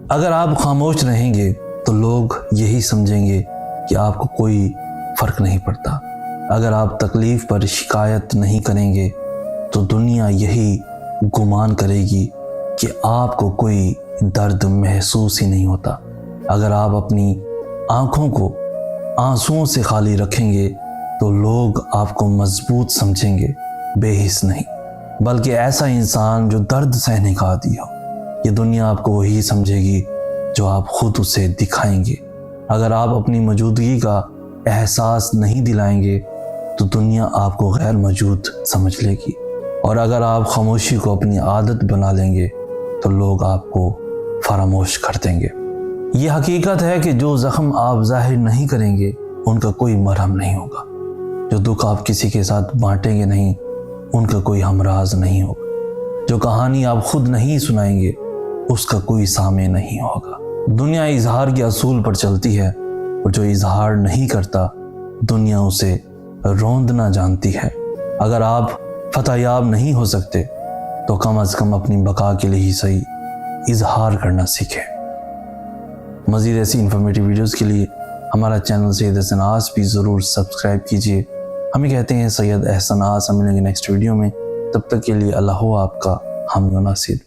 اگر آپ خاموش رہیں گے تو لوگ یہی سمجھیں گے کہ آپ کو کوئی فرق نہیں پڑتا۔ اگر آپ تکلیف پر شکایت نہیں کریں گے تو دنیا یہی گمان کرے گی کہ آپ کو کوئی درد محسوس ہی نہیں ہوتا۔ اگر آپ اپنی آنکھوں کو آنسوؤں سے خالی رکھیں گے تو لوگ آپ کو مضبوط سمجھیں گے، بے حس نہیں، بلکہ ایسا انسان جو درد سہنے کا عادی ہو۔ یہ دنیا آپ کو وہی سمجھے گی جو آپ خود اسے دکھائیں گے۔ اگر آپ اپنی موجودگی کا احساس نہیں دلائیں گے تو دنیا آپ کو غیر موجود سمجھ لے گی، اور اگر آپ خاموشی کو اپنی عادت بنا لیں گے تو لوگ آپ کو فراموش کر دیں گے۔ یہ حقیقت ہے کہ جو زخم آپ ظاہر نہیں کریں گے ان کا کوئی مرہم نہیں ہوگا، جو دکھ آپ کسی کے ساتھ بانٹیں گے نہیں ان کا کوئی ہمراز نہیں ہوگا، جو کہانی آپ خود نہیں سنائیں گے اس کا کوئی سامع نہیں ہوگا۔ دنیا اظہار کے اصول پر چلتی ہے، اور جو اظہار نہیں کرتا دنیا اسے روندنا جانتی ہے۔ اگر آپ فتح یاب نہیں ہو سکتے تو کم از کم اپنی بقا کے لیے ہی صحیح اظہار کرنا سیکھیں۔ مزید ایسی انفارمیٹیو ویڈیوز کے لیے ہمارا چینل سید احسن آس بھی ضرور سبسکرائب کیجیے۔ ہمیں کہتے ہیں سید احسن آس۔ ہم ملیں گے نیکسٹ ویڈیو میں، تب تک کے لیے اللہ ہو آپ کا حامی و ناصر۔